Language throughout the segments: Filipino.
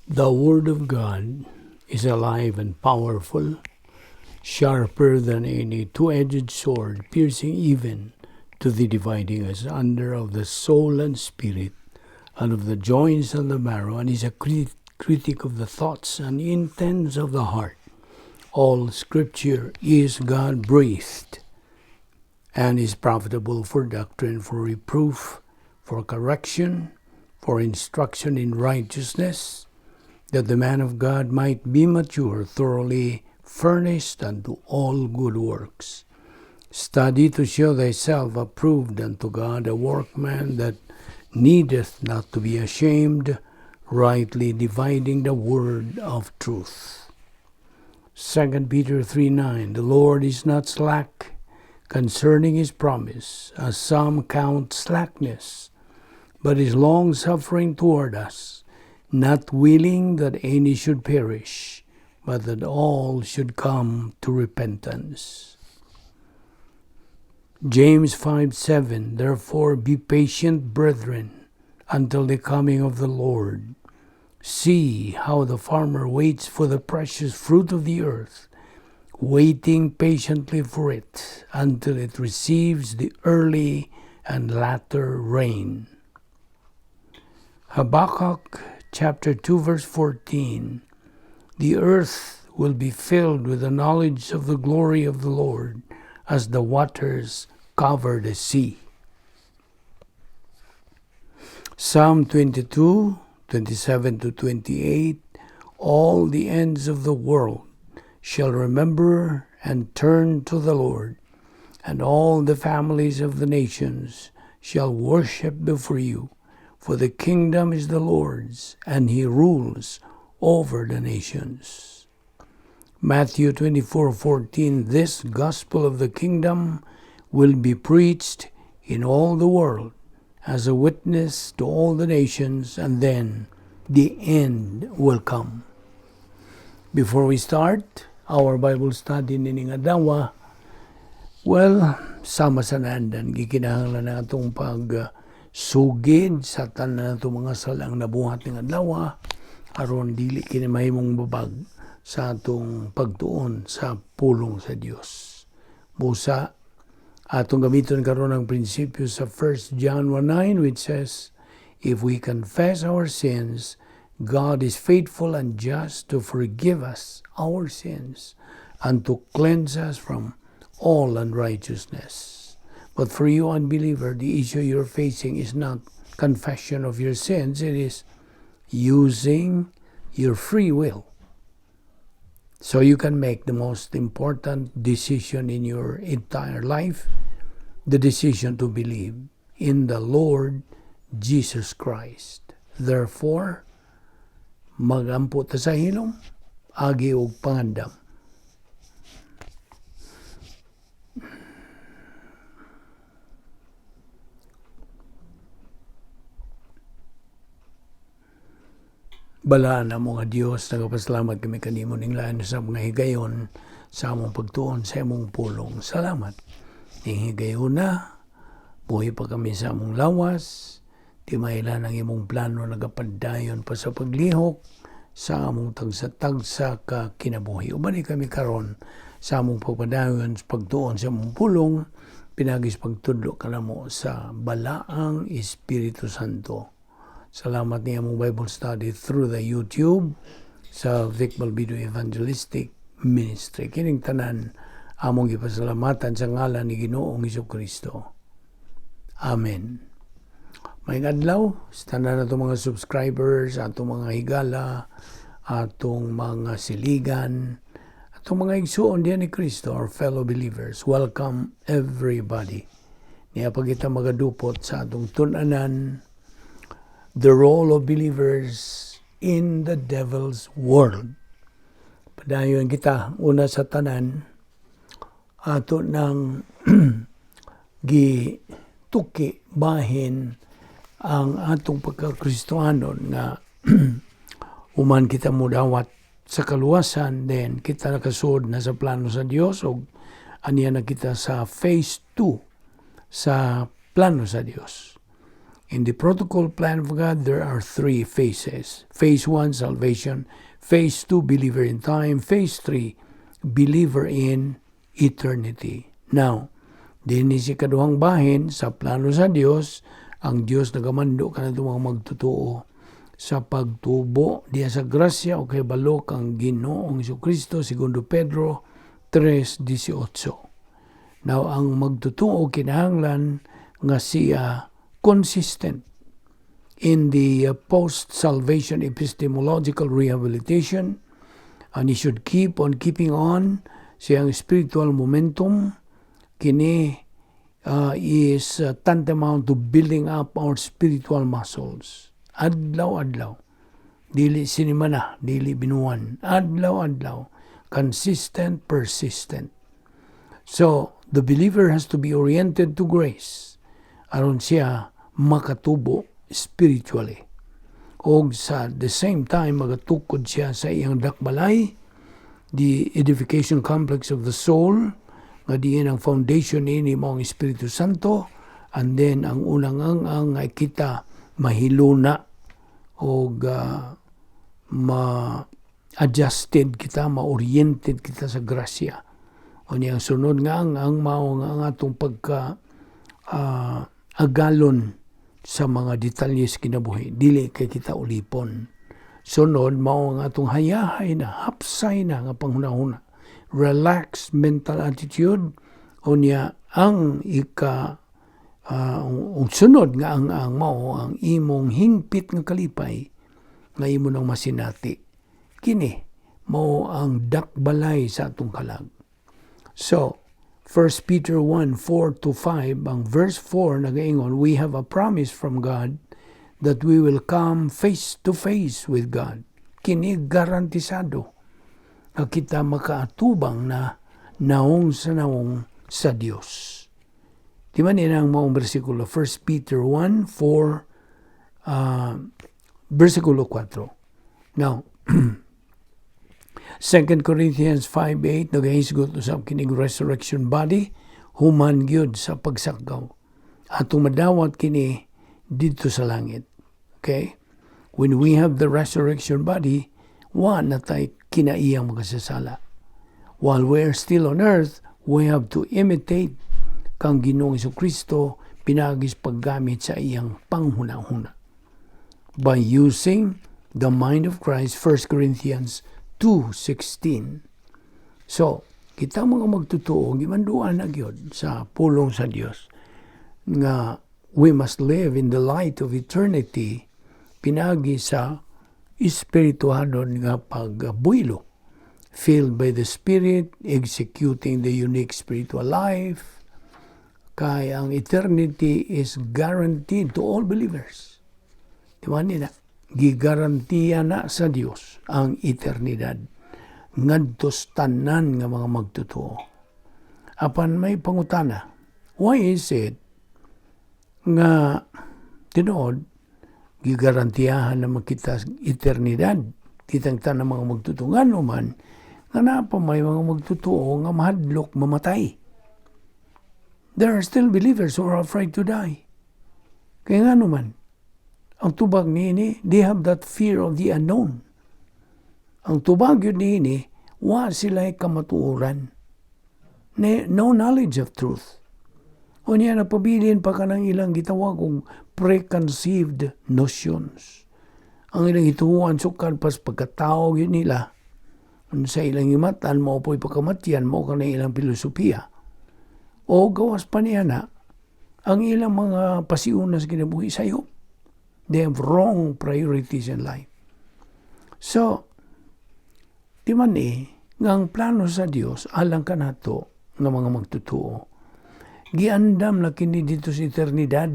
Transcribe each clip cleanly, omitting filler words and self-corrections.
The Word of God is alive and powerful, sharper than any two-edged sword, piercing even to the dividing asunder of the soul and spirit, and of the joints and the marrow, and is a critic of the thoughts and intents of the heart. All Scripture is God-breathed, and is profitable for doctrine, for reproof, for correction, for instruction in righteousness, that the man of God might be mature, thoroughly furnished unto all good works. Study to show thyself approved unto God, a workman that needeth not to be ashamed, rightly dividing the word of truth. 2 Peter 3:9, the Lord is not slack concerning his promise, as some count slackness, but is long-suffering toward us, not willing that any should perish, but that all should come to repentance. James 5:7, therefore be patient, brethren, until the coming of the Lord. See how the farmer waits for the precious fruit of the earth, waiting patiently for it until it receives the early and latter rain. Habakkuk chapter 2 verse 14, the earth will be filled with the knowledge of the glory of the Lord as the waters cover the sea. Psalm 22, 27 to 28, all the ends of the world shall remember and turn to the Lord, and all the families of the nations shall worship before you. For the kingdom is the Lord's, and he rules over the nations. Matthew 24:14, this gospel of the kingdom will be preached in all the world as a witness to all the nations, and then the end will come. Before we start our Bible study nining adlaw, sama sa nandan, gikinahanglan na itong sugid sa tanan nato mga salang nabuhat ng adlaw, aron dili kini mahimong babag sa atong pagtuon sa pulong sa Dios. Busa atong gamiton karon ang prinsipyo sa 1 John 1:9, which says, if we confess our sins, God is faithful and just to forgive us our sins and to cleanse us from all unrighteousness. But for you, unbeliever, the issue you're facing is not confession of your sins. It is using your free will. So you can make the most important decision in your entire life, the decision to believe in the Lord Jesus Christ. Therefore, magampo ta sa hilom, agi og pangandam. Balaan na mga Diyos, nagapasalamat kami kanimo ning lain sa mga higayon sa among pagtuon sa among pulong. Salamat. Ning higayon na, buhi pa kami sa among lawas, di mailan ang imong plano nagapadayon pa sa paglihok sa among tagsa-tagsa ka kinabuhi. Ubani kami karon sa among pagpadayon sa pagtuon sa among pulong, pinagis pagtudlo ka namo sa balaang Espiritu Santo. Salamat niya mong Bible study through the YouTube sa Balbido Evangelistic Ministry. Kining tanan among ipasalamatan sa ngalan ni Ginoong Jesucristo. Amen. May adlaw sa tanan nato mga subscribers, atong mga higala, atong mga siligan, atong mga igsuon diyan ni Kristo, our fellow believers. Welcome everybody. Niya pag kita magadupot sa atong tunanan, the role of believers in the devil's world. Padayon kita, una sa tanan, ato nang gituki bahin ang atong pagkakristohanon nga uman kita mudawat sa kaluwasan, then kita nakasud na sa plano sa Dios, o aniya na kita sa phase 2 sa plano sa Dios. In the protocol plan of God, there are 3 phases. Phase 1, salvation. Phase 2, believer in time. Phase 3, believer in eternity. Now, din si kaduhang bahin sa plano sa Dios, ang Dios nagamando kanadto mga magtotoo sa pagtubo diya sa grasya o kay balok ang Ginoong Jesucristo, segundo Pedro 3:18. Now, ang magtotoo kinahanglan nga siya consistent in the post-salvation epistemological rehabilitation, and he should keep on keeping on siyang spiritual momentum. Kini is tantamount to building up our spiritual muscles. Adlaw-adlaw. Dili sinimana, dili binuan. Adlaw-adlaw. Consistent, persistent. So, the believer has to be oriented to grace. Aron siya makatubo spiritually. O sa the same time, magatukod siya sa iyang dakbalay, the edification complex of the soul, nga diin ang foundation ini mo ang Espiritu Santo, and then ang unang ang kita mahiluna o ma-adjusted kita, ma-oriented kita sa grasya. O niyang sunod nga ang mao nga ang atong pagka agalon sa mga detalyes kinabuhi, dili kay kita ulipon. Sunod, mao nga atong hayahay na, hapsay na nga panghunahuna. Relaxed mental attitude, o niya ang sunod nga ang mao ang imong hingpit nga kalipay, nga imo nang masinati. Kini, mao ang dakbalay sa atong kalag. So, 1 Peter 1:4-5, ang verse 4 nagaingon, we have a promise from God that we will come face to face with God. Kini garantisado na kita makaatubang na naong sa Dios. Di man ang maong bersikulo, 1 Peter 1:4, versikulo 4. Now, 2 Corinthians 5:8, nagahisgot usab kining resurrection body, human gyud sa pagsakaw. Atong madawat kini dito sa langit. Okay? When we have the resurrection body, wa na tay kinaiyang makasasala. While we are still on earth, we have to imitate kang Ginoong Jesucristo pinagis paggamit sa iyang panghunahuna. By using the mind of Christ, 1 Corinthians 2:16. So, kita mga magtutuo, gimanduan na gyud sa pulong sa Dios nga we must live in the light of eternity pinagi sa espirituhanon nga pagbuylo, filled by the Spirit, executing the unique spiritual life, kay ang eternity is guaranteed to all believers. Diba nila? Gigarantiya na sa Dios ang eternidad ngadtos tanan nga mga magtutuo. Apan may pangutana, why is it nga tinuod gigarantiyahan na makita eternidad kitang tanan mga magtutuo ngano man nga napa may mga magtutuo nga mahadlok mamatay? There are still believers who are afraid to die. Kaya ngano man ang tubag niini, they have that fear of the unknown. Ang tubag yun niini, wa sila'y kamatuoran. No knowledge of truth. O niya napabilin pa ka ng ilang gitawag kong preconceived notions. Ang ilang ituhuan sukad pas pagkatao yun nila. Sa ilang imatan, mo po'y pagkamatyan, mo ka na ilang filosofiya. O gawas pa niya na, ang ilang mga pasiunas kinabuhi sa'yo. They have wrong priorities in life. So, di man nga ang plano sa Dios alang kanato nga mga magtutuo. Giandam na kini dito sa eternidad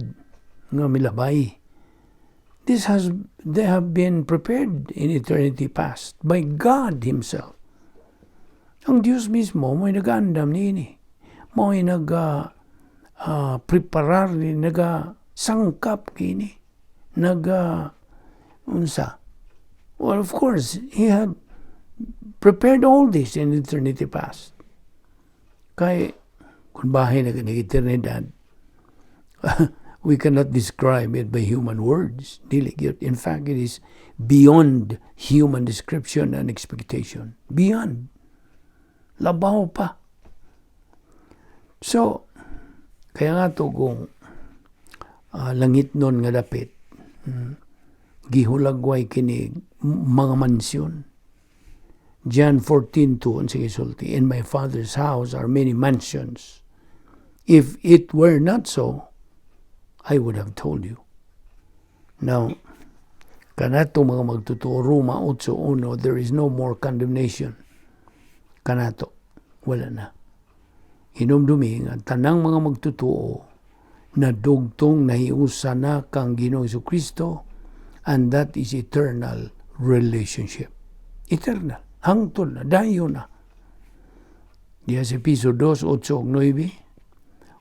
nga milabay. They have been prepared in eternity past by God Himself. Ang Diyos mismo mo'y nag-andam niini. Mo'y preparar ni, naga-sangkap kini. Unsa. Well, of course, He had prepared all this in eternity past. Kay, kung bahay na eternidad, We cannot describe it by human words. Dili gyud. In fact, it is beyond human description and expectation. Beyond. Labaw pa. So, kaya nga to kung langit nun nga dapit, gihulagway kini mga mansyon. John 14:2 ang sige sulti, in my Father's house are many mansions. If it were not so, I would have told you. Now, kanato mga magtuturo, Roma 8:1, there is no more condemnation. Kanato, wala na. Hinumdumi nga tanang mga magtutuo na dugtong nahiusa na kang Ginoong Jesucristo, and that is eternal relationship. Eternal. Hangtod na. Dayo na. Diya sa Episo 2:8-9,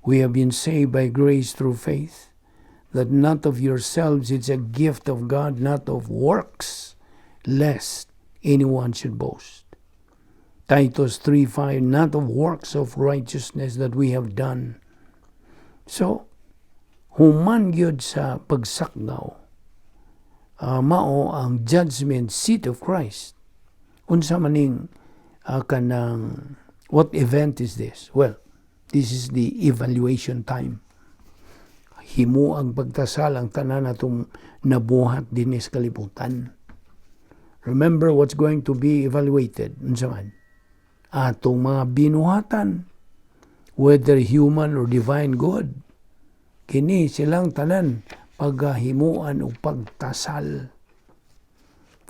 we have been saved by grace through faith, that not of yourselves, it's a gift of God, not of works, lest anyone should boast. Titus 3:5, not of works of righteousness that we have done. So, human gyud sa pagsakdaw, mao ang judgment seat of Christ. Unsa maning kanang, what event is this? Well, this is the evaluation time. Himo ang pagtasal ang tanan natong nabuhat dinis kalibutan. Remember what's going to be evaluated. Unsa man? Atong mga binuhatan, whether human or divine good, kini silang tanan paghimuan o pagtasal.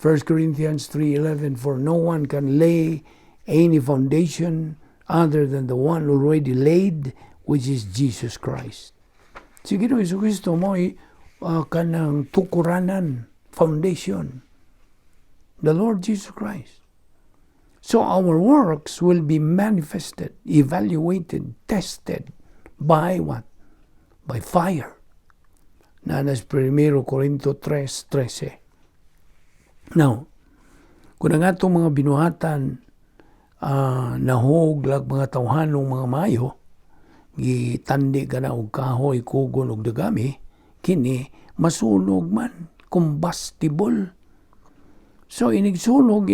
1 Corinthians 3:11, for no one can lay any foundation other than the one already laid, which is Jesus Christ. Si Ginoong Jesucristo mo kanang tukuranan, foundation. The Lord Jesus Christ. So our works will be manifested, evaluated, tested by what? By fire. Nanas 1 Corinto 3:13. Now, kung ang atong mga binuhatan nahuglag mga tawhanong mga mayo, gitandi ka na og kahoy, kugon og dagami, kini masunog man, combustible. So inigsunog,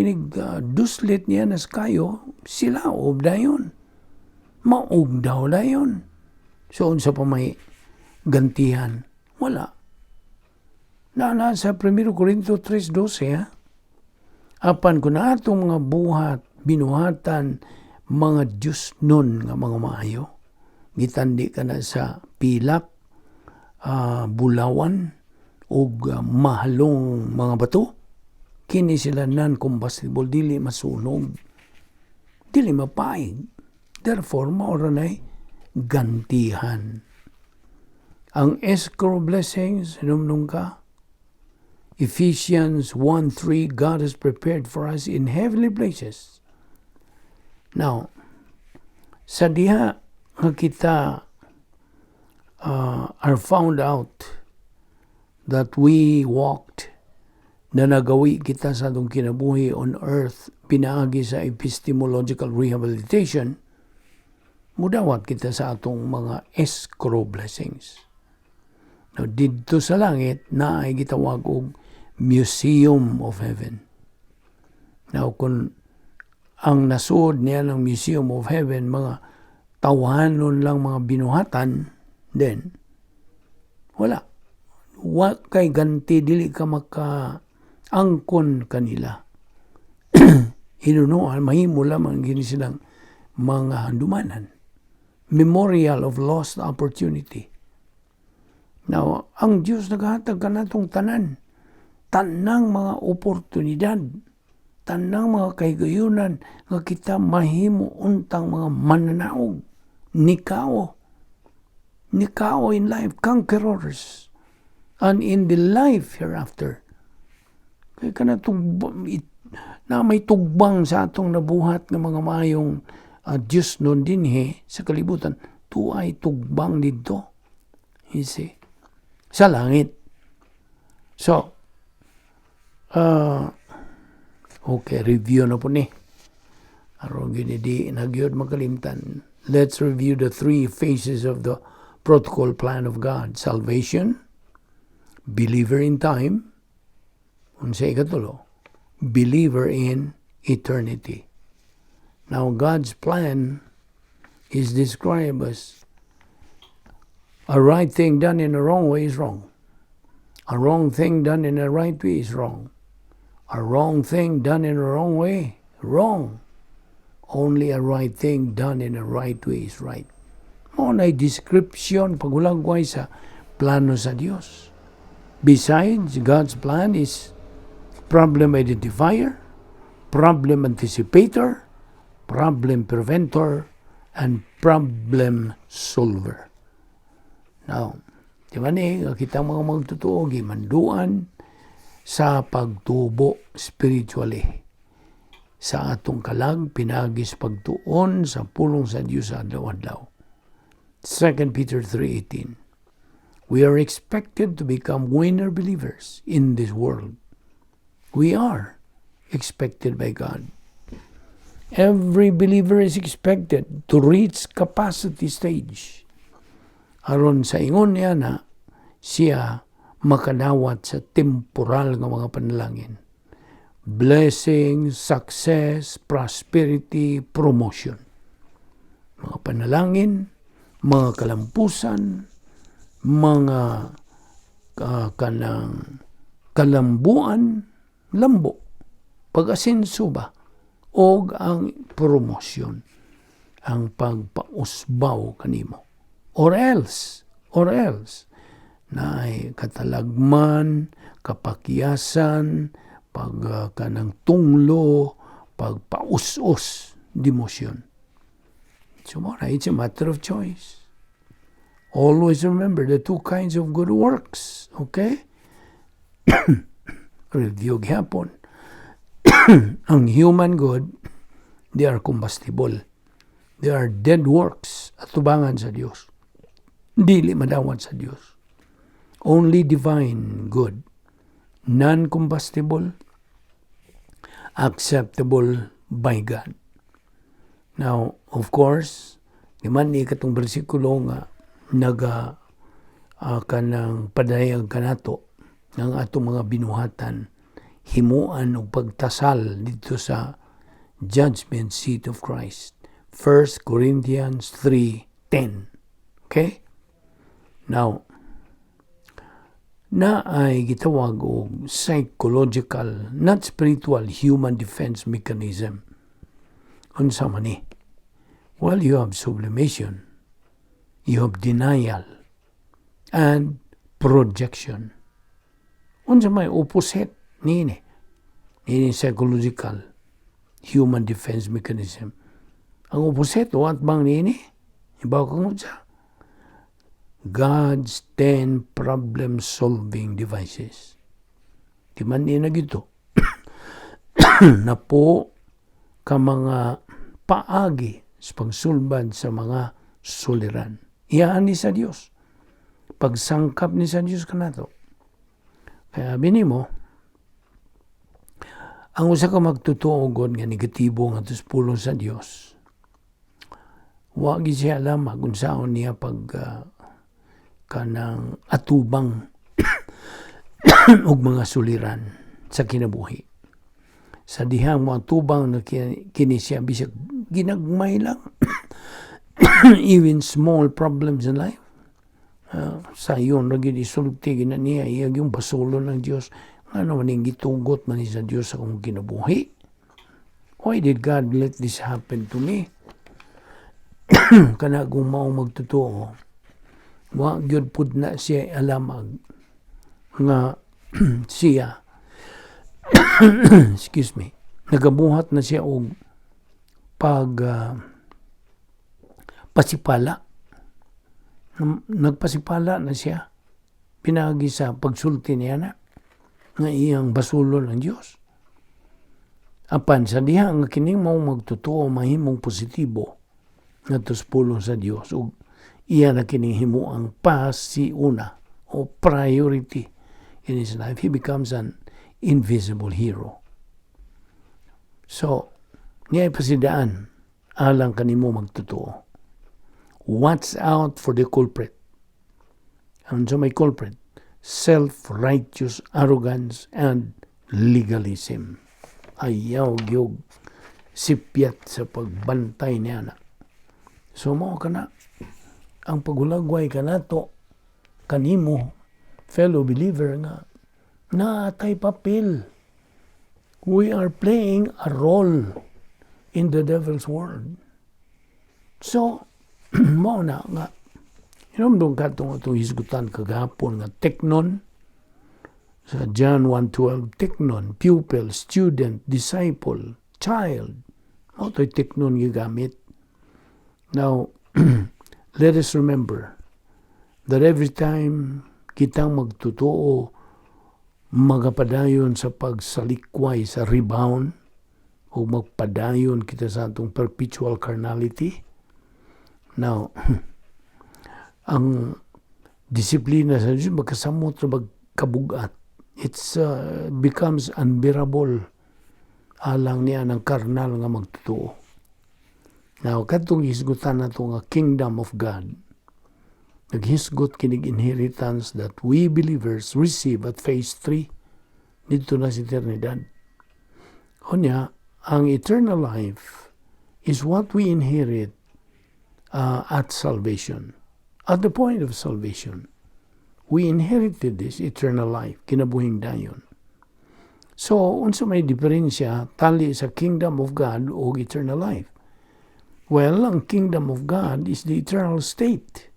duslit niya nas kayo, sila og dayon. Maog daw dayon. So unsa pa may gantihan? Wala. Na sa 1 Corinto 3:12, apan kung na atong mga buhat, binuhatan, mga Diyos nun nga mga maayo, gitandi ka na sa pilak, bulawan, o mahalong mga bato, kini sila non-combustible, dili masunog, dili mapaig. Therefore, maura na'y gantihan. Ang escrow blessings, numnung ka, Ephesians 1:3, God has prepared for us in heavenly places. Now, sa diha nga kita are found out that we walked, na nagawi kita sa atong kinabuhi on earth, pinaagi sa epistemological rehabilitation, mudawat kita sa atong mga escrow blessings. Now, dito sa langit, na ay gitawag og Museum of Heaven. Now, kung ang nasud niya ng Museum of Heaven, mga tawanon lang mga binuhatan, then, wala. Wa kay ganti, dili ka maka-angkon kanila. Hinunuan, mahimo lamang gini silang mga handumanan. Memorial of lost opportunity. Now, ang Diyos naghatag ka natong tanan. Tanang mga oportunidad, tanang mga kaigayunan nga kita mahimo untang mga mananaog, nikao in life, conquerors, and in the life hereafter. Kaya ka na may tugbang sa atong nabuhat ng mga mayong Diyos nun dinhi sa kalibutan, tuay tugbang dito. You see? Sa langit. So, okay, review na po ni. Aron ginidi, nagyod makalimtan. Let's review the three phases of the protocol plan of God. Salvation, believer in time, unsay katulo, believer in eternity. Now, God's plan is described as a right thing done in a wrong way is wrong. A wrong thing done in a right way is wrong. A wrong thing done in a wrong way, wrong. Only a right thing done in a right way is right. Mo na description pagulagway sa plano sa Dios. Besides, God's plan is problem identifier, problem anticipator, problem preventer, and problem solver. Now, di ba kita mga magtutuo, gimanduan sa pagtubo spiritually. Sa atong kalag, pinagis pagtuon sa pulong sa Diyos sa adlaw-adlaw. 2 Peter 3:18. We are expected to become winner believers in this world. We are expected by God. Every believer is expected to reach capacity stage. Aron sa ingon niya na siya makadawat sa temporal nga mga panalangin. Blessing, success, prosperity, promotion. Mga panalangin, mga kalampusan, mga kanang kalambuan, lambo, pag-asenso ba, o ang promotion, ang pagpausbaw kanimo. Or else, na ay katalagman, kapakyasan, kanang tunglo, pagpaus-us, demosyon. So, it's a matter of choice. Always remember the two kinds of good works. Okay? Review gyapon. Ang human good, they are combustible. They are dead works at tubangan sa Diyos. Dili madawat sa Diyos. Only divine good, non-combustible, acceptable by God. Now, of course, di man ni katong bersikulo nga kanang padayag kanato ng atong mga binuhatan himuan og pagtasal dito sa judgment seat of Christ. 1 Corinthians 3:10. Okay? Now, na ay gitawag og psychological, not spiritual, human defense mechanism. Unsa man ni? Well, you have sublimation, you have denial, and projection. Unsa may opposite nini? Nini psychological, human defense mechanism. Ang opposite, what bang nini? Ibaw kang unsa? God's 10 problem-solving devices. Di man na gito. Na po ka mga paagi sa pagsulbad sa mga suliran. Iyaan ni sa Diyos. Pagsangkap ni sa Diyos kanato. Kaya binimo, ang usa ka magtutuogon nga negatibo nga tuspulong sa Diyos, wag siya alam kung saan niya kanang atubang og mga suliran sa kinabuhi. Sa dihang mga atubang na kini siya bisag ginagmay lang even small problems in life. Sa iyon ra gid isulti gina niya iyag yung basulon ng Dios ano man gitugot man sa Dios sa akong kinabuhi. Why did God let this happen to me? Kana kung mao magtotoo, wa gyud pud na siya alamag nga siya excuse me, nagabuhat na siya og pasipala. Nagpasipala na siya pinagi sa pagsulti niya na nga iyang basulo ng Dios. Apan sa diha nga kining mao magtotoo mahimong positibo nga tuspulong sa Dios ug iya na kining himuang pasiuna o priority in his life. He becomes an invisible hero. So, niya pasidaan alang kanimo magtotoo. Watch out for the culprit. Ang sa may culprit, self-righteous arrogance and legalism. Ayaw gyud sipyat sa pagbantay niya na. So mao kana ang pagulagway kanato kanimo fellow believer nga naatay papel. We are playing a role in the devil's world. So mao na nga hinumdum katong atong hisgutan kagahapon nga teknon sa John 1:12, teknon, pupil, student, disciple, child. Mao to'y teknon gigamit. Now, let us remember that every time kitang magtotoo, magapadayon sa pagsalikway sa rebound, o magpadayon kita sa atong perpetual carnality. Now, ang disiplina sa Diyos, magkasamot sa magkabugat. It becomes unbearable alang niya ng karnal nga magtotoo. Now, katong hisgutan na ito nga kingdom of God, naghisgot kinig inheritance that we believers receive at phase 3 dito na sa eternidad. O niya, ang eternal life is what we inherit at salvation. At the point of salvation, we inherited this eternal life, kinabuhing dayon. So, unsa may diferensya tali sa kingdom of God o eternal life? Well, ang kingdom of God is the eternal state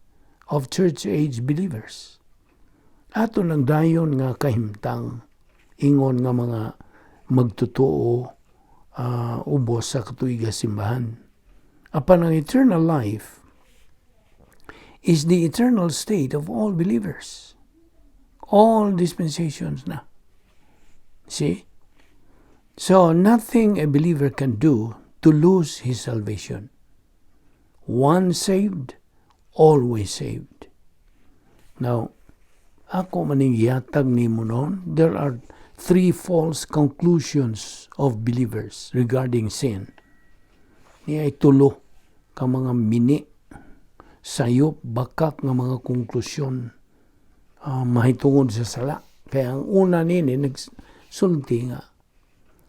of church-age believers. Ato lang dayon nga kahimtang, ingon nga mga magtotoo, ubos sa katuiga simbahan. Apan ang eternal life is the eternal state of all believers. All dispensations na. See? So, nothing a believer can do to lose his salvation. Once saved, always saved. Now, ako maningyatag ni mo noon, there are 3 false conclusions of believers regarding sin. Niya itulo ka mga mini, sayop, bakak nga mga konklusyon mahitungod sa sala. Kaya ang una nini, nagsulti nga,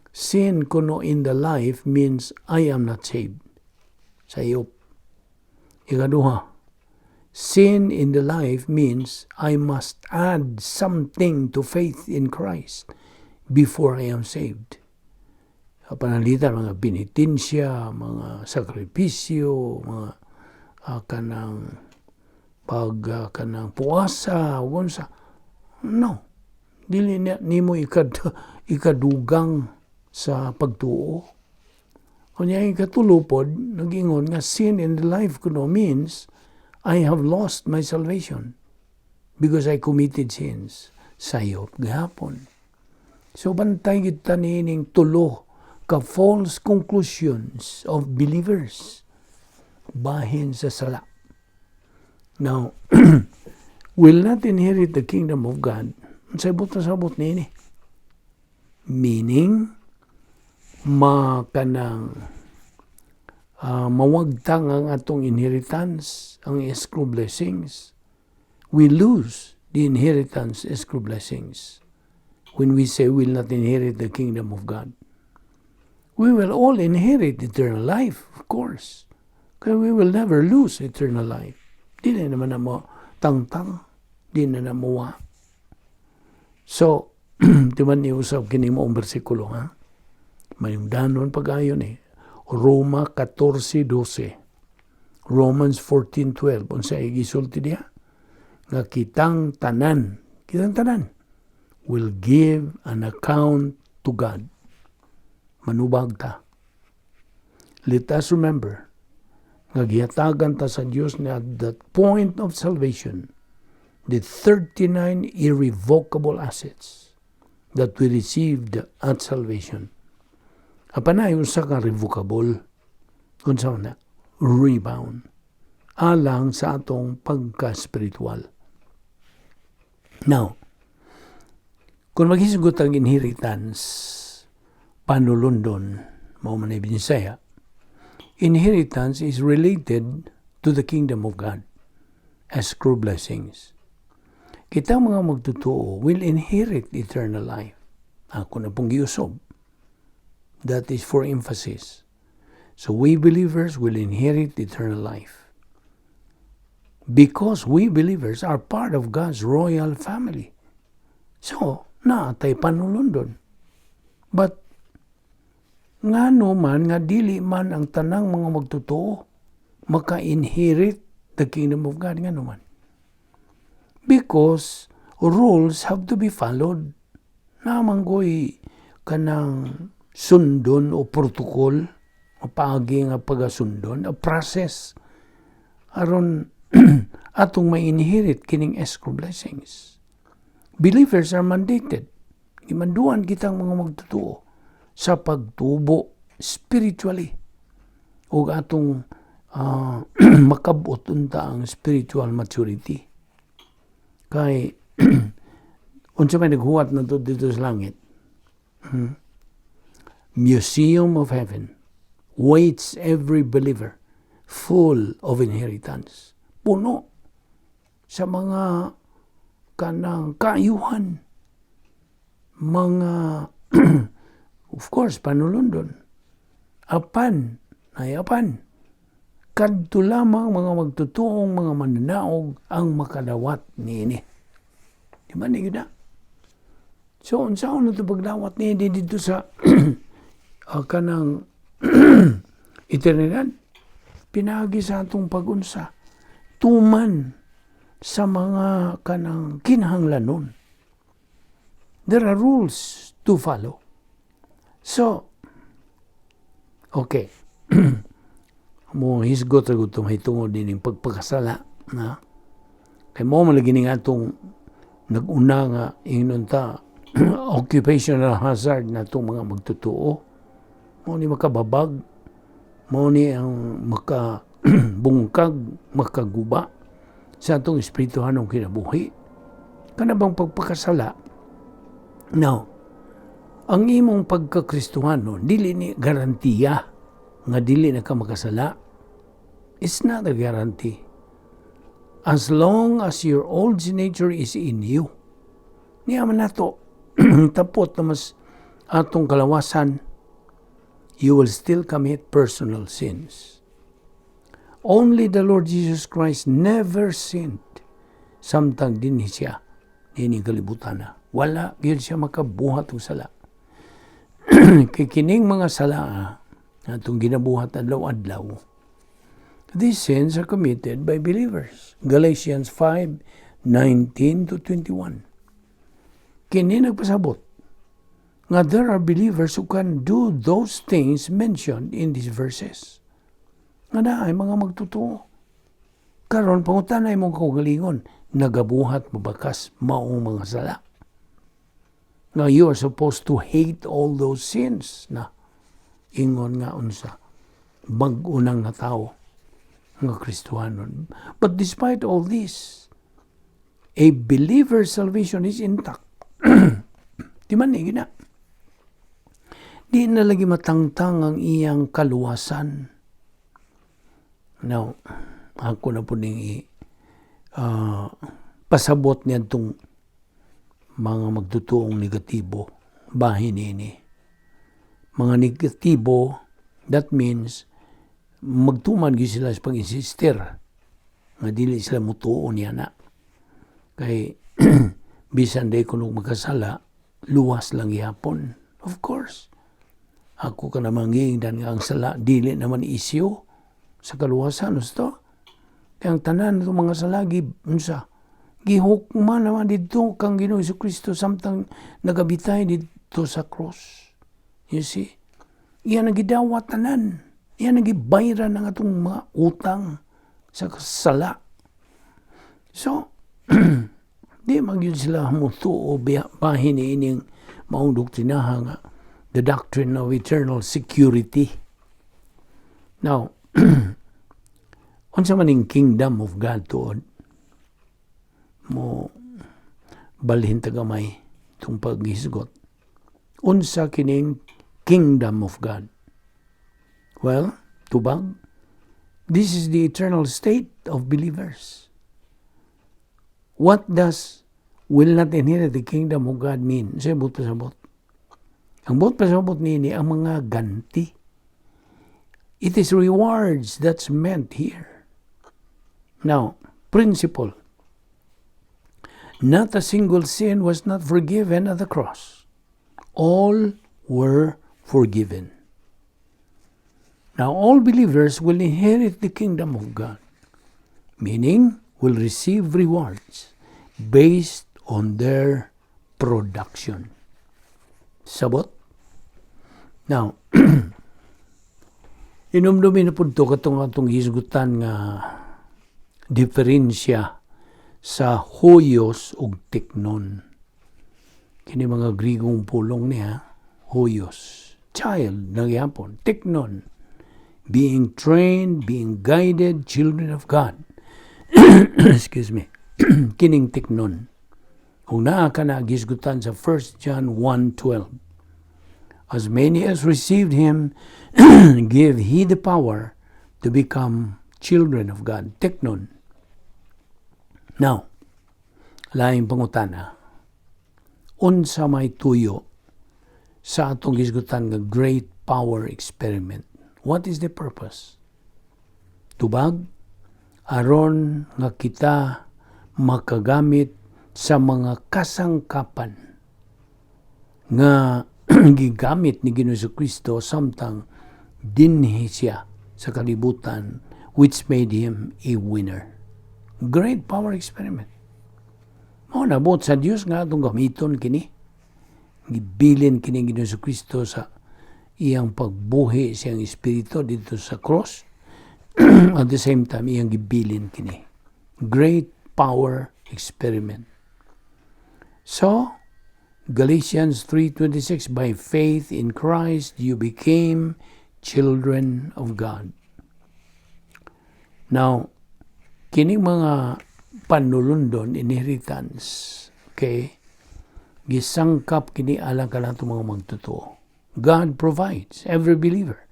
sin kuno in the life means I am not saved. Sayop. Ikaduha, sin in the life means I must add something to faith in Christ before I am saved. Panalitan, mga penitensya, mga sakripisyo, mga kanang kanang puasa, unsa. No. Dili nimo ikadugang sa pagtuo. Kunya ikatulupod, nag-ingon nga sin in the life kuno means I have lost my salvation because I committed sins. Sayop gahapon. So bantay kita nining tulo ka false conclusions of believers bahin sa sala. Now, will not inherit the kingdom of God. Sabot na sabot nini. Meaning, mawagtang ang atong inheritance, ang escrow blessings. We lose the inheritance, escrow blessings, when we say we will not inherit the kingdom of God. We will all inherit eternal life, of course. Because we will never lose eternal life. Di na naman na mo tangtang. Di na na mo wa. So, di man iusap kini mo ang bersikulo, ha? Mayungdanon pag-ayon Roma 14:12. Romans 14:12. Unsa igisulti diha? Nga kitang tanan will give an account to God. Manubag ta. Let us remember, nagyatagan ta sa Diyos na at that point of salvation, the 39 irrevocable assets that we received at salvation. Apanay unsa ka revocable, unsa na rebound, alang sa atong pagka-spiritual. Now, kung maghisugot ang inheritance, panulundon, mao man ay Visayan, inheritance is related to the kingdom of God as true blessings. Kita mga magtotoo will inherit eternal life. Ako na pong giusob. That is for emphasis. So we believers will inherit eternal life. Because we believers are part of God's royal family. So, naatay panulundon. But, ngano man, nga dili man ang tanang mga magtotoo, maka-inherit the kingdom of God, ngano man. Because, rules have to be followed. Namanggoy kanang sundon o protocol, mapagi nga pagasundon, a process, aron atong ma-inherit kining escrow blessings. Believers are mandated. Imanduan kitang mga magtotoo sa pagtubo spiritually o atong makabot unta ang spiritual maturity. Kay unsa may naghuwat na dito sa langit. Museum of Heaven waits every believer full of inheritance. Puno sa mga kanang kaayuhan, mga of course panulundon, apan kadto lamang mga magtutuong mga mananaog ang makadawat niini. Di ba ni gina? So unsaon na ito pagdawat niini dito sa kanang eternidad? Pinagi sa atong pagunsa tuman sa mga kanang kinahanglanon. There are rules to follow. So, okay. Mo hisgot ra gud mahitungod din yung pagpakasala na kay mo man lagi ning atong nag-una nga ingnon ta occupational hazard na itong mga magtutuo. Mo ni makababag, mo ni ang makabungkag, makaguba sa itong espirituhanong kinabuhi. Kana bang pagpakasala? Now, ang imong pagkakristuhano, dili ni garantiya nga dili na ka makasala. It's not a guarantee. As long as your old nature is in you, niya man nato, tapot na mas atong kalawasan, you will still commit personal sins. Only the Lord Jesus Christ never sinned. Samtang din siya, nining kalibutan na. Wala, yun siya makabuhat ng sala. Kay kining mga sala, atong ginabuhat adlaw-adlaw, these sins are committed by believers. Galatians 5:19-21. Kini nagpasabot nga there are believers who can do those things mentioned in these verses. Nga na ay mga magtutuo. Karon pangutanay mong kaugalingon, nagabuhat mabakas maong mga sala. Now you are supposed to hate all those sins na ingon nga unsa bag-unang nga tao nga Kristohanon. But despite all this, a believer's salvation is intact. Di man gina. Di na lagi matangtang ang iyang kaluwasan. Now, ako na po ning pasabot niya itong mga magtutuong negatibo, bahin ini. Mga negatibo, that means magtuman gyud sila sa pag-insister nga dili sila mutuon niya na. Kay bisan day kuno magkasala, luwas lang yapon. Of course. Ako ka namang ngingdan nga ang sala dili naman isyo sa kaluwasan gusto. Kaya ang tanan ng mga salagi unsa gihukman naman dito kang Ginoong Jesucristo samtang nagabitay dito sa cross. You see? Iyan ang gidawat tanan. Iyan ang gibayran ng atong mga utang sa sala. So, di magyud sila muto o bahin ining maong doktrinaha nga the doctrine of eternal security. Now, unsa man ning kingdom of God tuod mo balhin tagamay itong paghisgot. Unsa kining kingdom of God? Well, tubag, this is the eternal state of believers. What does will not inherit the kingdom of God mean? Sa but pasabot. Ang but pasabot nini ang mga ganti. It is rewards that's meant here. Now, principle. Not a single sin was not forgiven at the cross. All were forgiven. Now, all believers will inherit the kingdom of God, meaning will receive rewards based on their production. Sabot? Now, inumdumi na po ito katong hisgutan nga diferensya sa hoyos ug teknon. Kini mga Grigong pulong niya, hoyos, child, nagyapon, teknon, being trained, being guided, children of God. Excuse me. Kining teknon. Kung naa ka na gisgutan sa 1 John 1:12. As many as received him, give he the power to become children of God. Teknon. Now, laing pangutana. Unsa may tuyo sa atong gisgutan nga great power experiment. What is the purpose? Tubag, aron nga kita makagamit sa mga kasangkapan nga gigamit ni Ginoong Kristo samtang dinhi siya sa kalibutan which made him a winner. Great power experiment. Mao nabot sa Dios nga atong gamiton kini. Gibilin kini Ginoong Kristo sa iyang pagbuhi siyang espiritu dito sa cross. At the same time iyang gibilin kini. Great power experiment. So, Galatians 3:26, by faith in Christ you became children of God. Now, kining mga panulundon, inheritance, okay, gisangkap kini alang ka lang mga magtotoo. God provides every believer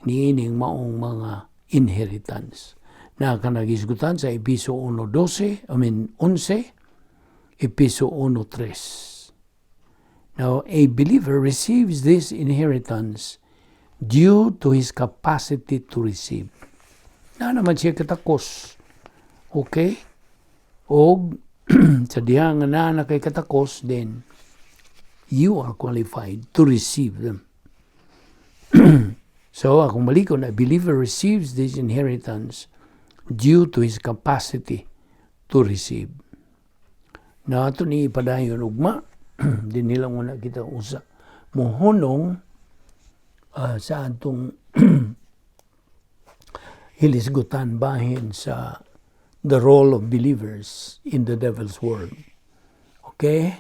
niining maong mga inheritance. Na kanagisgutan sa Episo 11, Episo 1:3. Now, a believer receives this inheritance due to his capacity to receive. Na naman siya katakos. Okay? O sa diha nga na kay katakos, then you are qualified to receive them. So, akong malikon, a believer receives this inheritance due to his capacity to receive. Na ito ni ipadayon ugma, di nila muna kita usa mohonong sa atong hilisgutan bahin sa the role of believers in the devil's world. Okay?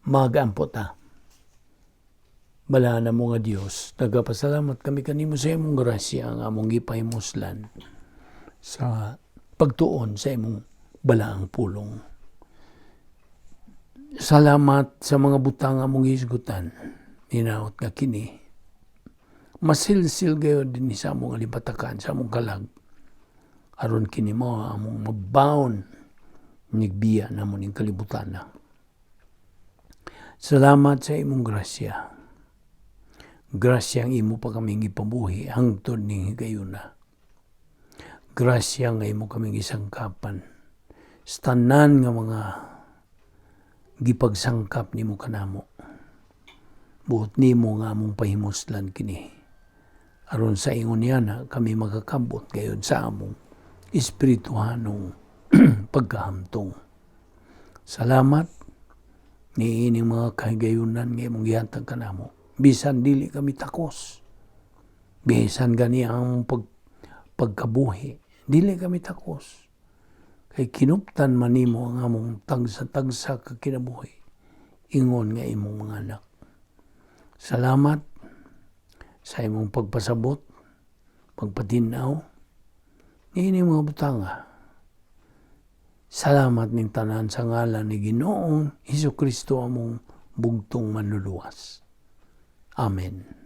Mag-ampo ta. Bala na mo nga Dios, nagapasalamat kami kanimo sa imong grasya nga among gipahimuslan sa pagtuon sa imong balaang pulong. Salamat sa mga butang among hisgutan. Ninaot nga kini. Masilsil gayon din sa among alibatakan, sa among kalag. Aron kini mo among mabaon nigbiya na mo ning kalibutan na. Salamat sa imong grasya. Grasya ang imo pa kaming ipabuhi hangtod ning higayuna. Grasya nga imo kaming isangkapan. Stanan nga mga gipagsangkap nimo kanamo. Buot nimo nga among pahimuslan kini. Aron sa ingon yana kami magakabot gayon sa among espirituhanong pagkahamtong. Salamat ni ining mga kahigayunan nga imong gihatag kanamo. Bisan dili kami takos. Bisan gani ang pagkabuhi, dili kami takos. Kay kinuptan man nimo ang among tagsa-tagsa ka kinabuhi. Ingon nga imong mga anak. Salamat sa imong pagpasabot, pagpatinaw, niining mga butanga. Salamat ning tanan sa ngalan ni Ginoong Hesukristo among bugtong manluluwas. Amen.